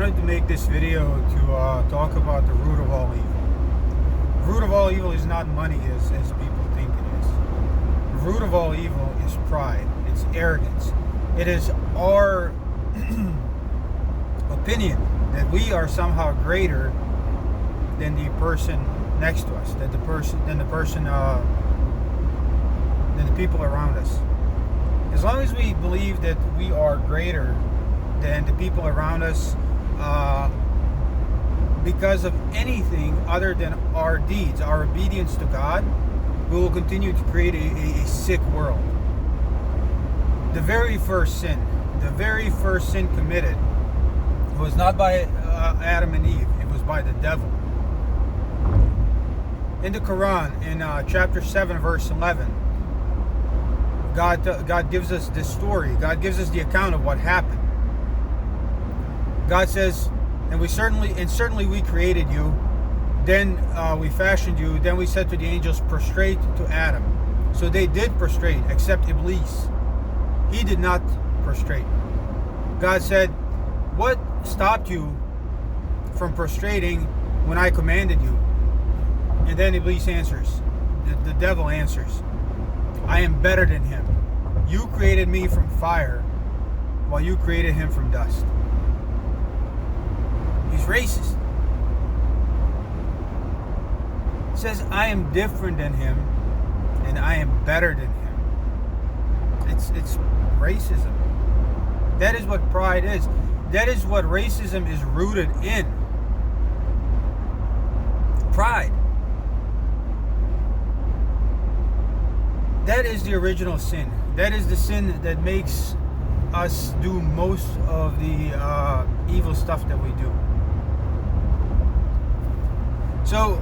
wanted to make this video to talk about the root of all evil. The root of all evil is not money as people think it is. The root of all evil is pride. It's arrogance. It is our opinion that we are somehow greater than the person next to us, than the people around us. As long as we believe that we are greater than the people around us because of anything other than our deeds, our obedience to God, we will continue to create a sick world. The very first sin committed was not by Adam and Eve, it was by the devil. In the Quran, in chapter 7, verse 11, God gives us this story. God gives us the account of what happened. God says, certainly we created you, then we fashioned you, then we said to the angels, prostrate to Adam. So they did prostrate, except Iblis. He did not prostrate. God said, what stopped you from prostrating when I commanded you? And then Iblis answers, the devil answers, I am better than him. You created me from fire, while you created him from dust. He's racist. He says, I am different than him, and I am better than him. It's racism. That is what pride is. That is what racism is rooted in. Pride. That is the original sin. That is the sin that makes us do most of the evil stuff that we do. So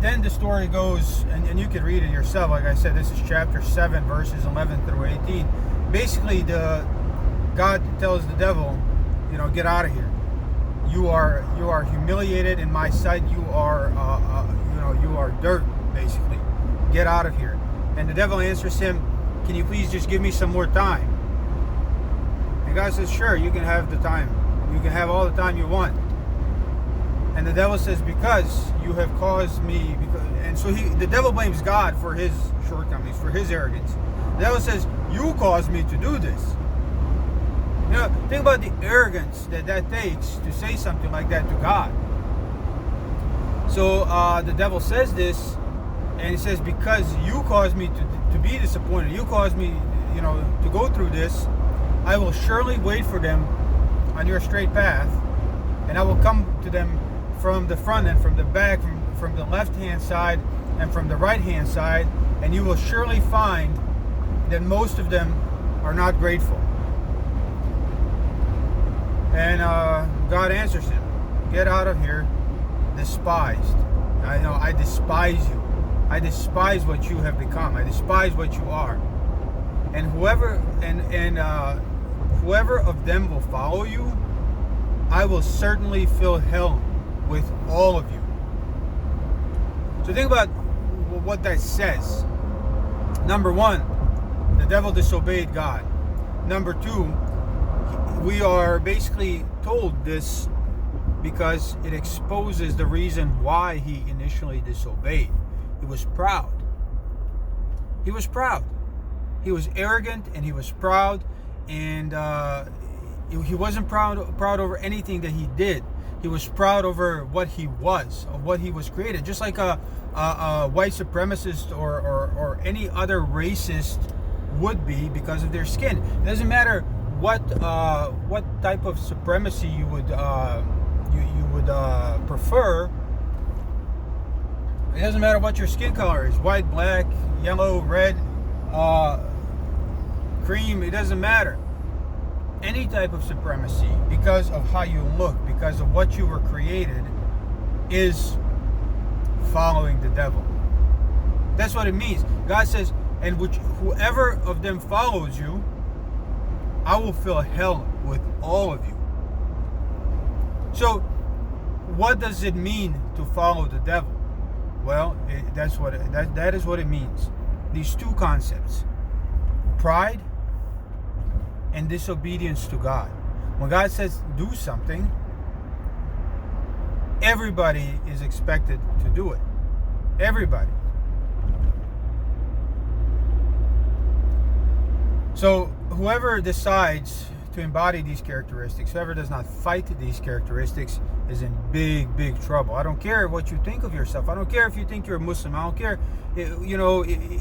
then the story goes, and you can read it yourself. Like I said, this is chapter 7, verses 11 through 18. Basically, God tells the devil, get out of here. You are humiliated in my sight. You are dirt, basically. Get out of here. And the devil answers him, can you please just give me some more time? And God says, sure, you can have the time. You can have all the time you want. And the devil says, because you have caused me, and so the devil blames God for his shortcomings, for his arrogance. The devil says, you caused me to do this. Think about the arrogance that takes to say something like that to God. So the devil says this, and he says, because you caused me to be disappointed, you caused me, to go through this, I will surely wait for them on your straight path, and I will come to them from the front and from the back, from the left-hand side and from the right-hand side, and you will surely find that most of them are not grateful. And God answers him, get out of here, despised. I despise you. I despise what you have become. I despise what you are. And whoever of them will follow you, I will certainly fill hell with all of you. So think about what that says. Number one, the devil disobeyed God. Number two, we are basically told this because it exposes the reason why he initially disobeyed. He was proud. He was proud. He was arrogant and he was proud, and he wasn't proud over anything that he did. He was proud over what he was, of what he was created. Just like a white supremacist or any other racist would be because of their skin. It doesn't matter what type of supremacy you would prefer. It doesn't matter what your skin color is, white, black, yellow, red, cream, it doesn't matter. Any type of supremacy, because of how you look, because of what you were created, is following the devil. That's what it means. God says, and whoever of them follows you, I will fill hell with all of you. So, what does it mean to follow the devil? Well, that is what it means. These two concepts: pride and disobedience to God. When God says do something, Everybody is expected to do it. Everybody. So whoever decides to embody these characteristics, whoever does not fight these characteristics, is in big, big trouble. I don't care what you think of yourself. I don't care if you think you're a Muslim. I don't care,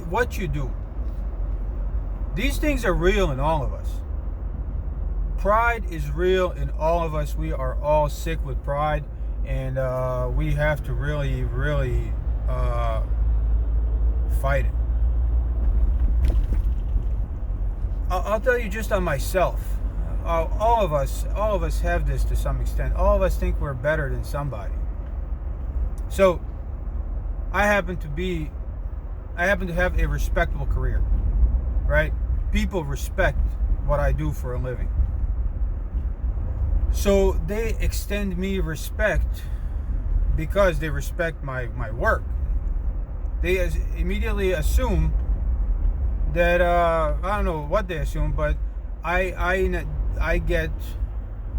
what you do. These things are real in all of us. Pride is real in all of us. We are all sick with pride, and we have to really, really fight it. I'll tell you just on myself. All of us have this to some extent. All of us think we're better than somebody. So I happen to have a respectable career, right? People respect what I do for a living. So they extend me respect because they respect my work. They immediately assume that I don't know what they assume, but I get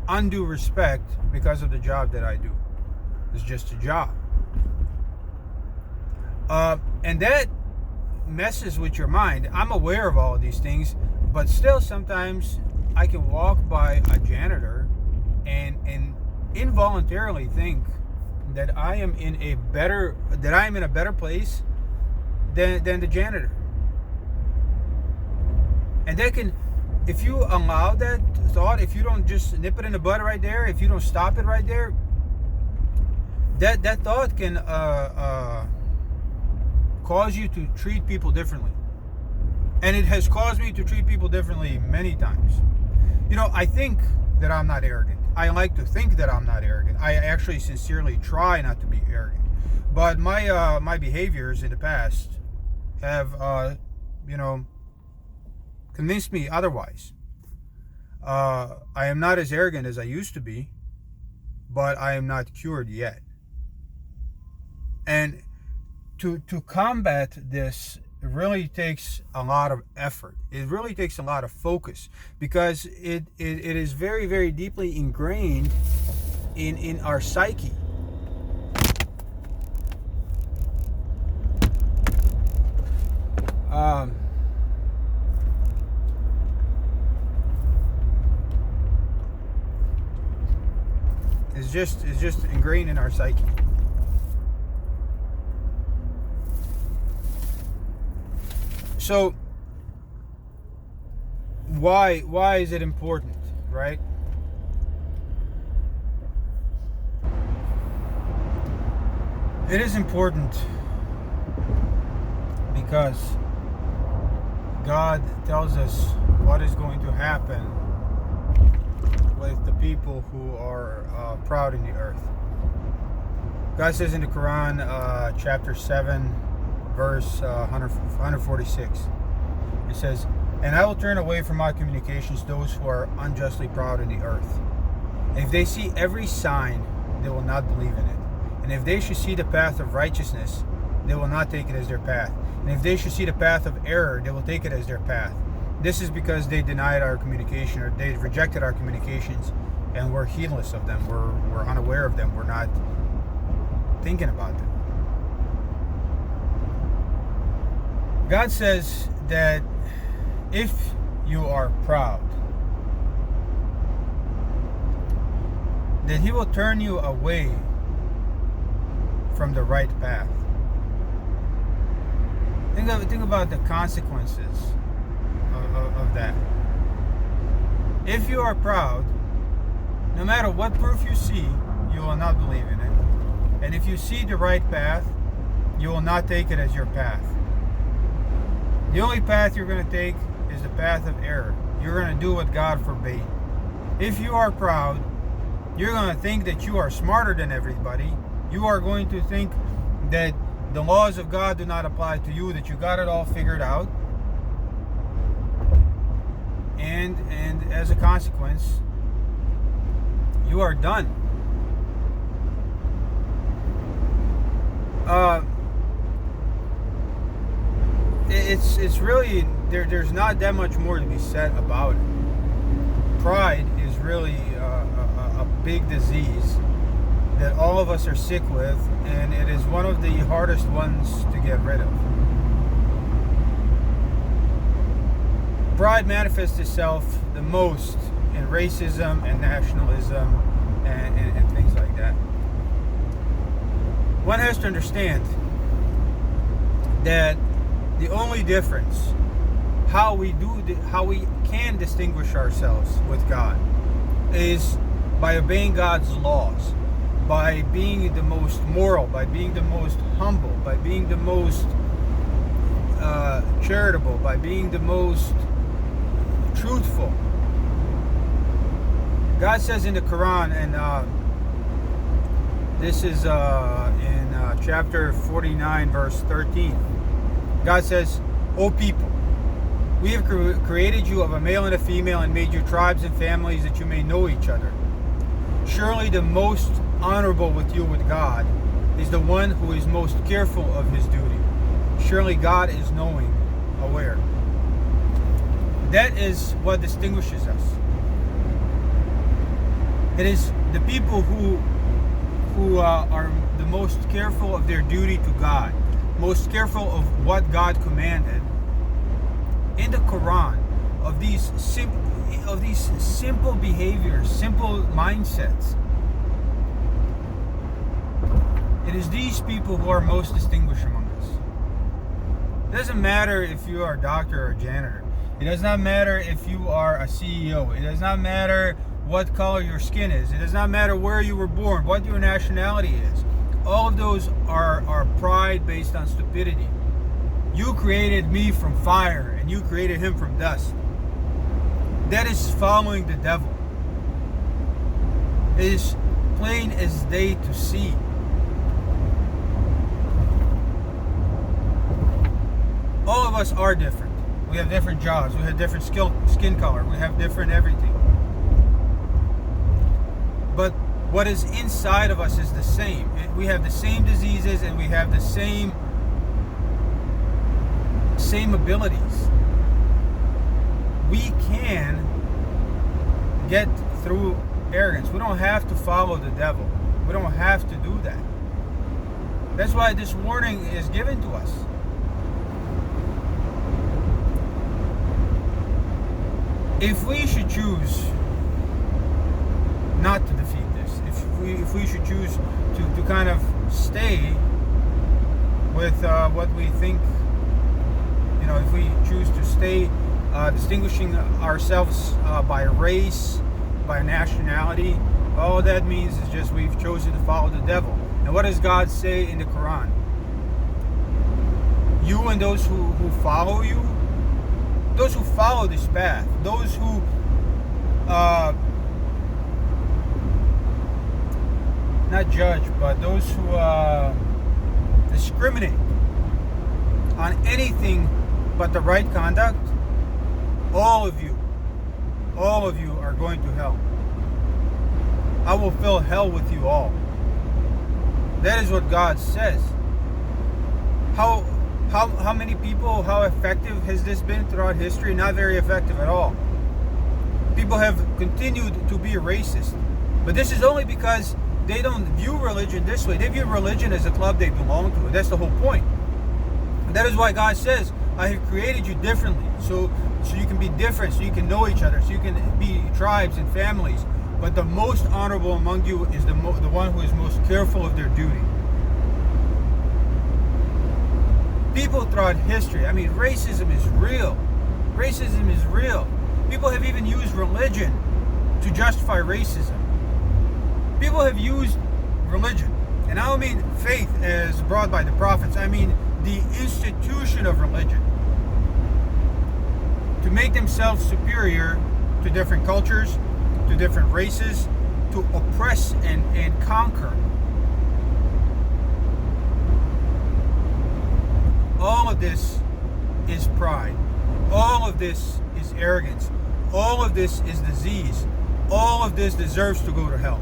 undue respect because of the job that I do. It's just a job, and that messes with your mind. I'm aware of all of these things, but still sometimes I can walk by a janitor and involuntarily think that I am in a better place than the janitor. And that can, if you allow that thought, if you don't just nip it in the bud right there, if you don't stop it right there, that thought can cause you to treat people differently. And it has caused me to treat people differently many times. I think that I'm not arrogant. I like to think that I'm not arrogant. I actually sincerely try not to be arrogant. But my behaviors in the past have, convinced me otherwise. I am not as arrogant as I used to be, but I am not cured yet. And to combat this really takes a lot of effort. It really takes a lot of focus, because it is very, very deeply ingrained in our psyche. It's just ingrained in our psyche. So why is it important, right? It is important because God tells us what is going to happen with the people who are proud in the earth. God says in the Quran, chapter 7, verse 146, it says, "And I will turn away from my communications those who are unjustly proud in the earth. And if they see every sign, they will not believe in it. And if they should see the path of righteousness, they will not take it as their path. And if they should see the path of error, they will take it as their path. This is because they denied our communication, or they rejected our communications, and we're heedless of them. We're unaware of them. We're not thinking about them." God says that if you are proud, that He will turn you away from the right path. Think about the consequences of that. If you are proud, no matter what proof you see, you will not believe in it. And if you see the right path, you will not take it as your path. The only path you're going to take is the path of error. You're going to do what God forbade. If you are proud, you're going to think that you are smarter than everybody. You are going to think that the laws of God do not apply to you, that you got it all figured out. And as a consequence, you are done. It's really, there's not that much more to be said about it. Pride is really a big disease that all of us are sick with, and it is one of the hardest ones to get rid of. Pride manifests itself the most in racism and nationalism and things like that. One has to understand that the only difference, how we can distinguish ourselves with God, is by obeying God's laws, by being the most moral, by being the most humble, by being the most charitable, by being the most truthful. God says in the Quran, and this is in chapter 49, verse 13. God says, "O people, we have created you of a male and a female and made you tribes and families that you may know each other. Surely the most honorable with you with God is the one who is most careful of his duty. Surely God is knowing, aware." That is what distinguishes us. It is the people who are the most careful of their duty to God, most careful of what God commanded in the Quran, of these simple behaviors, simple mindsets. It is these people who are most distinguished among us. It doesn't matter if you are a doctor or a janitor. It does not matter if you are a CEO. It does not matter what color your skin is. It does not matter where you were born, what your nationality is. All of those are pride based on stupidity. You created me from fire, and you created him from dust. That is following the devil. It is plain as day to see. All of us are different. We have different jobs. We have different skin color. We have different everything. But what is inside of us is the same. We have the same diseases, and we have the same abilities. We can get through arrogance. We don't have to follow the devil. We don't have to do that. That's why this warning is given to us. If we should choose not to defeat this, if we should choose to kind of stay with what we think, if we choose to stay distinguishing ourselves by race, by nationality, all that means is just we've chosen to follow the devil. And what does God say in the Quran? You and those who follow you, those who follow this path, those who not judge, but those who discriminate on anything but the right conduct, all of you are going to hell. I will fill hell with you all. That is what God says. How many people, how effective has this been throughout history? Not very effective at all. People have continued to be racist. But this is only because they don't view religion this way. They view religion as a club they belong to. And that's the whole point. And that is why God says, I have created you differently. So you can be different, so you can know each other, so you can be tribes and families. But the most honorable among you is the one who is most careful of their duty. People throughout history, racism is real. Racism is real. People have even used religion to justify racism. People have used religion, and I don't mean faith as brought by the prophets. I mean the institution of religion, to make themselves superior to different cultures, to different races, to oppress and conquer. All of this is pride. All of this is arrogance. All of this is disease. All of this deserves to go to hell.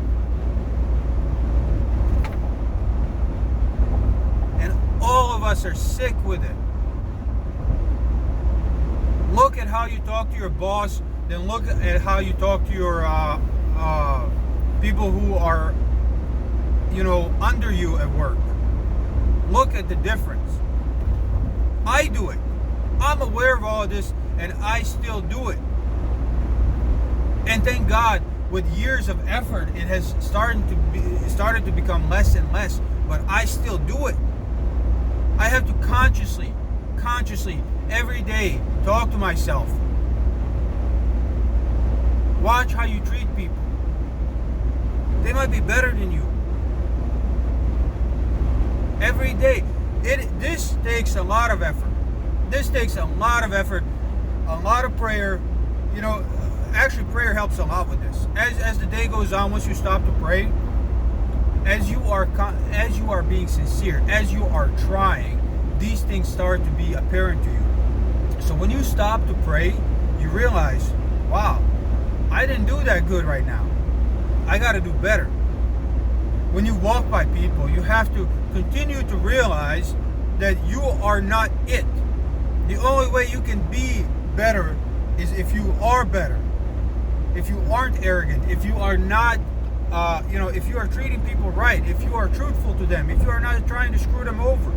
And all of us are sick with it. Look at how you talk to your boss, then look at how you talk to your people who are under you at work. Look at the difference. I do it. I'm aware of all of this, and I still do it. And thank God, with years of effort, it has started to become less and less, but I still do it. I have to consciously, every day, talk to myself. Watch how you treat people. They might be better than you. Every day. This takes a lot of effort. This takes a lot of effort, a lot of prayer. Actually, prayer helps a lot with this. As the day goes on, once you stop to pray, as you are being sincere, as you are trying, these things start to be apparent to you. So when you stop to pray, you realize, wow, I didn't do that good right now. I got to do better. When you walk by people, you have to continue to realize that you are not it. The only way you can be better is if you are better. If you aren't arrogant, if you are not, if you are treating people right, if you are truthful to them, if you are not trying to screw them over,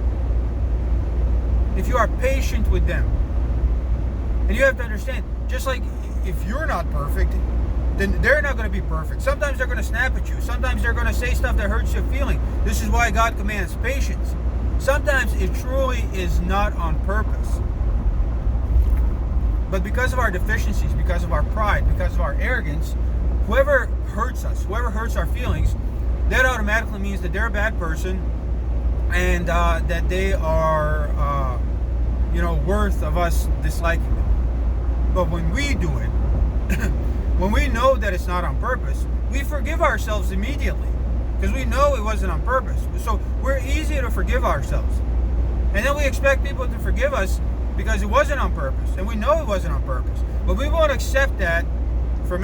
if you are patient with them. And you have to understand, just like if you're not perfect, then they're not going to be perfect. Sometimes they're going to snap at you. Sometimes they're going to say stuff that hurts your feeling. This is why God commands patience. Sometimes it truly is not on purpose. But because of our deficiencies, because of our pride, because of our arrogance, whoever hurts us, whoever hurts our feelings, that automatically means that they're a bad person, and that they are, worth of us disliking them. But when we do it, when we know that it's not on purpose, we forgive ourselves immediately because we know it wasn't on purpose. So we're easier to forgive ourselves. And then we expect people to forgive us because it wasn't on purpose, and we know it wasn't on purpose. But we won't accept that from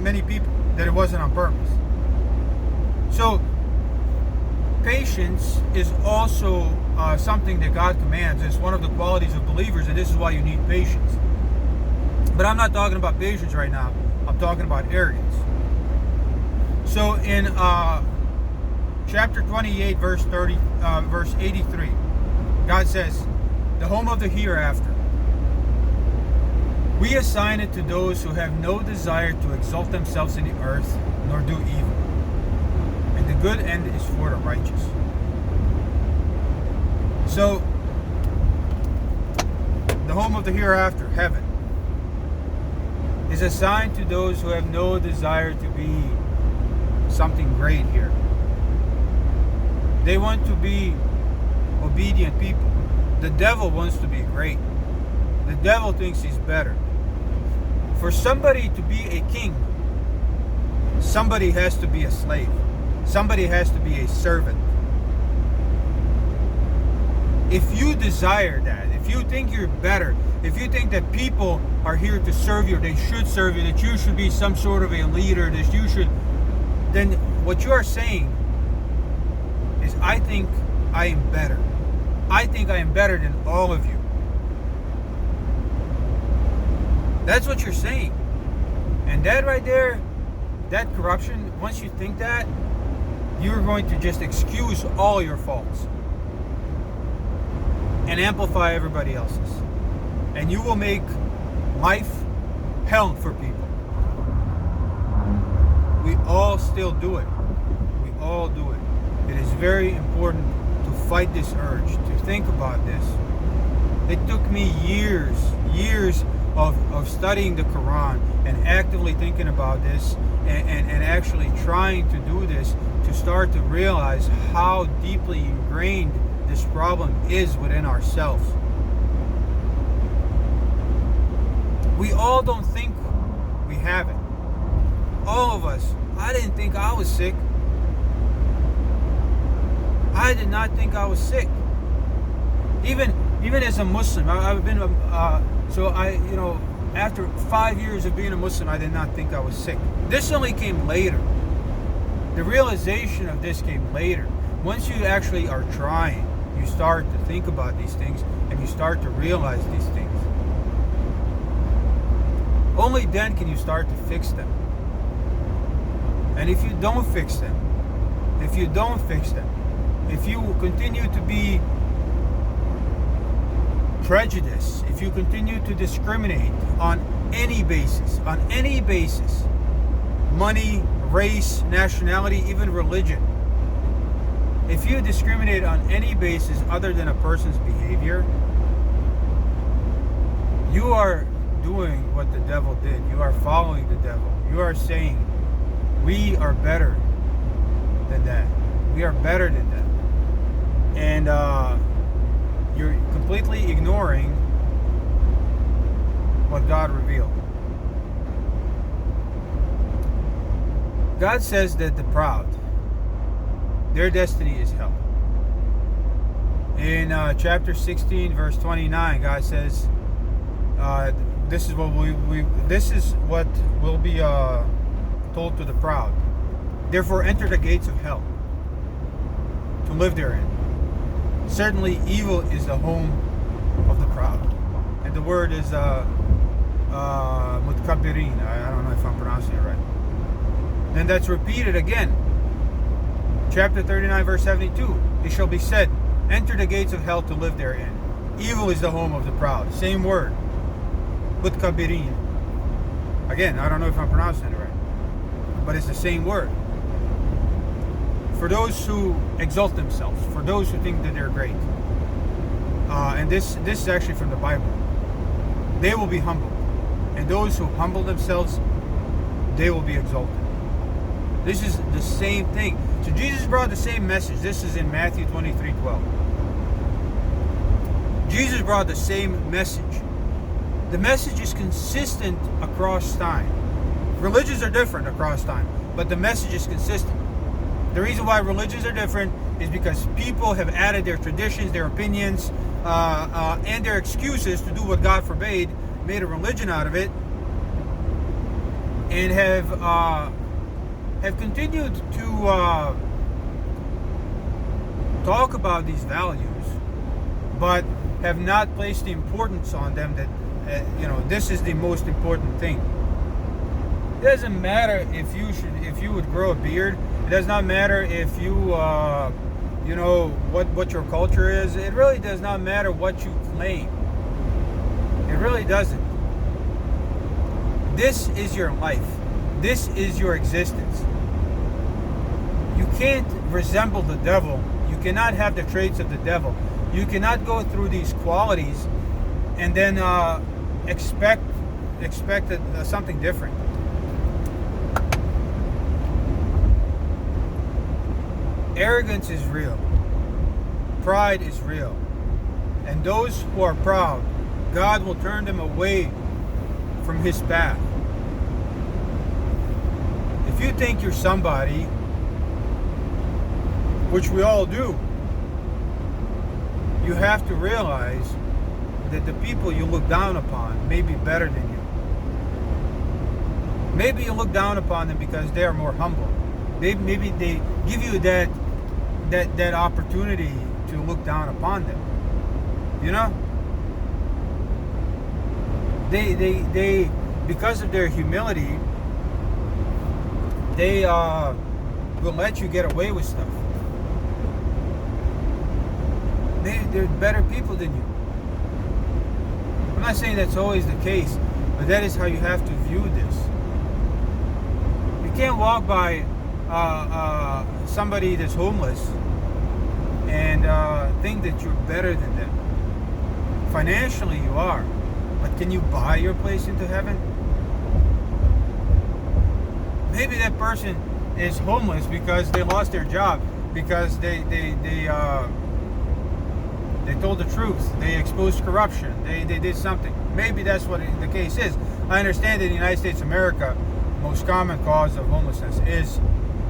many people, that it wasn't on purpose. So patience is also something that God commands. It's one of the qualities of believers, and this is why you need patience. But I'm not talking about patience right now. I'm talking about arrogance. So in chapter 28, verse 83, God says, the home of the hereafter, we assign it to those who have no desire to exalt themselves in the earth, nor do evil. And the good end is for the righteous. So, the home of the hereafter, heaven, is assigned to those who have no desire to be something great here. They want to be obedient people. The devil wants to be great. The devil thinks he's better. For somebody to be a king, somebody has to be a slave. Somebody has to be a servant. If you desire that, if you think you're better, if you think that people are here to serve you, they should serve you, that you should be some sort of a leader, that you should, then what you are saying is, I think I am better. I think I am better than all of you. That's what you're saying. And that right there, that corruption, once you think that, you're going to just excuse all your faults and amplify everybody else's. And you will make life hell for people. We all still do it. We all do it. It is very important to fight this urge, to think about this. It took me years of studying the Quran and actively thinking about this and actually trying to do this to start to realize how deeply ingrained this problem is within ourselves. We all don't think we have it. All of us. I didn't think I was sick. I did not think I was sick. Even as a Muslim, I've been after 5 years of being a Muslim, I did not think I was sick. This only came later. The realization of this came later. Once you actually are trying, you start to think about these things and you start to realize these things. Only then can you start to fix them. And if you don't fix them, if you don't fix them, if you continue to be prejudiced, if you continue to discriminate on any basis, money, race, nationality, even religion, if you discriminate on any basis other than a person's behavior, you are doing what the devil did. You are following the devil. You are saying, we are better than that. We are better than that. And you're completely ignoring what God revealed. God says that the proud, their destiny is hell. In chapter 16, verse 29, God says, this is what will be told to the proud. Therefore, enter the gates of hell to live therein. Certainly, evil is the home of the proud, and the word is mutkabirin. I don't know if I'm pronouncing it right. Then that's repeated again. Chapter 39, verse 72. It shall be said, enter the gates of hell to live therein. Evil is the home of the proud. Same word. Mutkabirin. Again, I don't know if I'm pronouncing it right, but it's the same word. For those who exalt themselves, for those who think that they're great. And this is actually from the Bible. They will be humbled. And those who humble themselves, they will be exalted. This is the same thing. So Jesus brought the same message. This is in Matthew 23:12. Jesus brought the same message. The message is consistent across time. Religions are different across time, but the message is consistent. The reason why religions are different is because people have added their traditions, their opinions, and their excuses to do what God forbade, made a religion out of it, and have continued to talk about these values, but have not placed the importance on them that this is the most important thing. It doesn't matter if you would grow a beard. It does not matter if you what your culture is. It really does not matter what you claim. It really doesn't. This is your life. This is your existence. You can't resemble the devil. You cannot have the traits of the devil. You cannot go through these qualities and then expect something different. Arrogance is real. Pride is real. And those who are proud, God will turn them away from His path. If you think you're somebody, which we all do, you have to realize that the people you look down upon may be better than you. Maybe you look down upon them because they are more humble. Maybe they give you that opportunity to look down upon them. They because of their humility, they will let you get away with stuff. They're better people than you. I'm not saying that's always the case, but that is how you have to view this. You can't walk by somebody that's homeless and think that you're better than them. Financially you are, but can you buy your place into heaven? Maybe that person is homeless because they lost their job, because they told the truth, they exposed corruption, they did something. Maybe that's what the case is. I understand that in the United States of America, the most common cause of homelessness is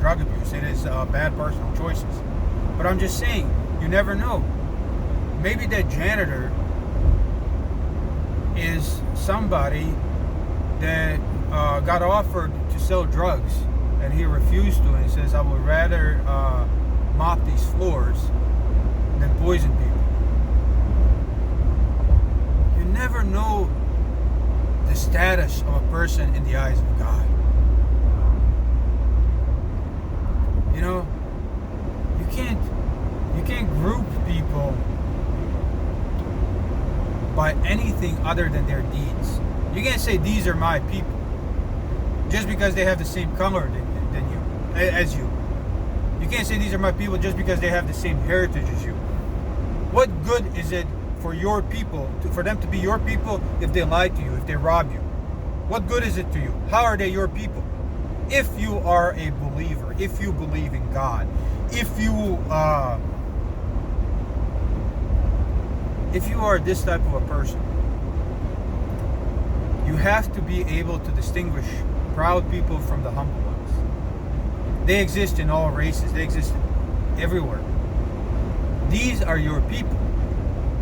drug abuse. It is bad personal choices. But I'm just saying, you never know. Maybe that janitor is somebody that got offered to sell drugs and he refused to, and he says, I would rather mop these floors than poison people. You never know the status of a person in the eyes of God. by anything other than their deeds. You can't say these are my people just because they have the same color as you. You can't say these are my people just because they have the same heritage as you. What good is it for your people, for them to be your people, if they lie to you, if they rob you? What good is it to you? How are they your people? If you are a believer, if you believe in God, if you are this type of a person, you have to be able to distinguish proud people from the humble ones. They exist in all races. They exist everywhere. These are your people,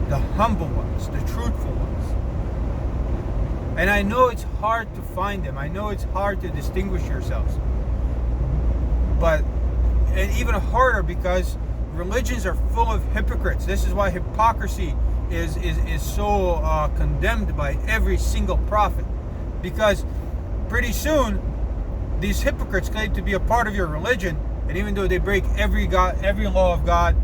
the humble ones, the truthful ones. And I know it's hard to find them. I know it's hard to distinguish yourselves. But and even harder because religions are full of hypocrites. This is why hypocrisy is so condemned by every single prophet. Because pretty soon, these hypocrites claim to be a part of your religion, and even though they break every law of God,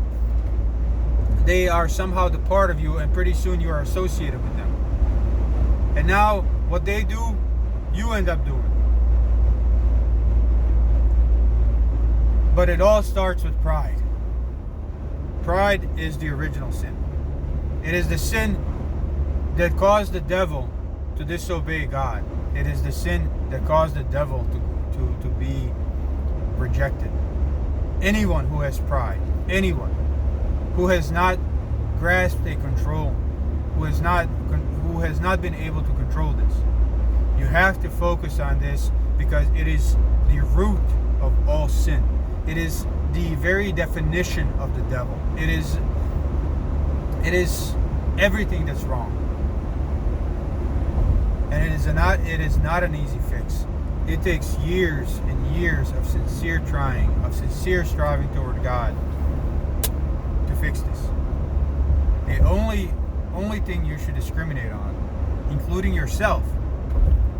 they are somehow the part of you, and pretty soon you are associated with them. And now, what they do, you end up doing. But it all starts with pride. Pride is the original sin. It is the sin that caused the devil to disobey God. It is the sin that caused the devil to be rejected. Anyone who has pride, anyone who has not grasped a control, who has not been able to control this, you have to focus on this because it is the root of all sin. It is the very definition of the devil. It is everything that's wrong. And it is not an easy fix. It takes years and years of sincere trying, of sincere striving toward God to fix this. The only thing you should discriminate on, including yourself,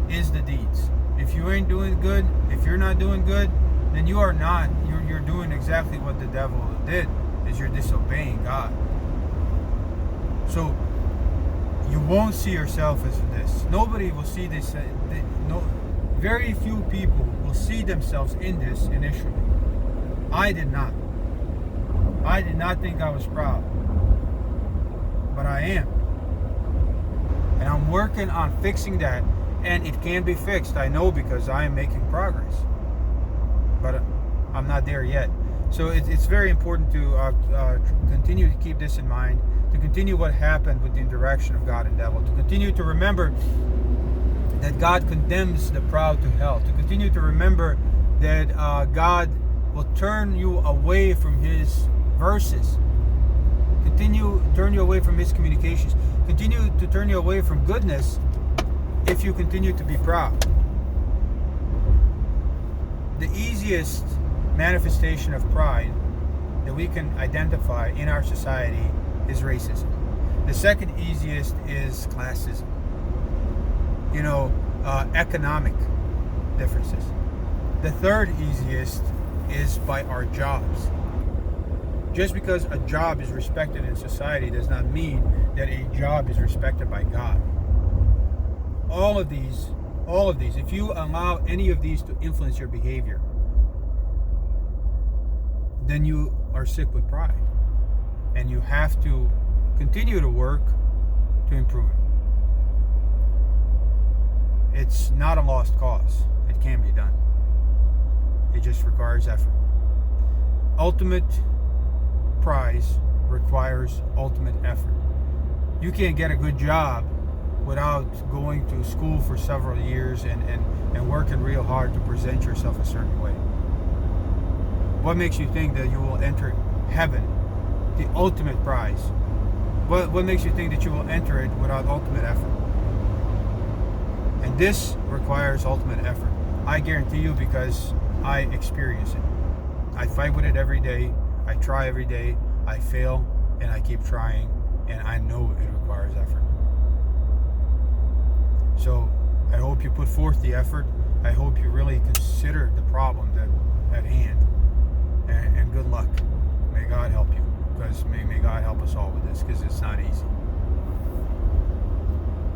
is the deeds. If you ain't doing good, if you're not doing good, then you are not. You're doing exactly what the devil did, is you're disobeying God. So you won't see yourself as this. Nobody will see this. Very few people will see themselves in this initially. I did not. I did not think I was proud. But I am. And I'm working on fixing that. And it can be fixed. I know because I am making progress. But I'm not there yet. So it's very important to continue to keep this in mind. To continue what happened with the interaction of God and devil. To continue to remember that God condemns the proud to hell. To continue to remember that God will turn you away from His verses. Turn you away from His communications. Continue to turn you away from goodness if you continue to be proud. The easiest manifestation of pride that we can identify in our society is racism. The second easiest is classism. Economic differences. The third easiest is by our jobs. Just because a job is respected in society does not mean that a job is respected by God. All of these, if you allow any of these to influence your behavior, then you are sick with pride. And you have to continue to work to improve it. It's not a lost cause. It can be done. It just requires effort. Ultimate prize requires ultimate effort. You can't get a good job without going to school for several years and working real hard to present yourself a certain way. What makes you think that you will enter heaven, the ultimate prize? What makes you think that you will enter it without ultimate effort? And this requires ultimate effort. I guarantee you, because I experience it. I fight with it every day. I try every day. I fail, and I keep trying, and I know it requires effort. So I hope you put forth the effort. I hope you really consider the problem at hand. And good luck. May God help you. Because may God help us all with this, because it's not easy.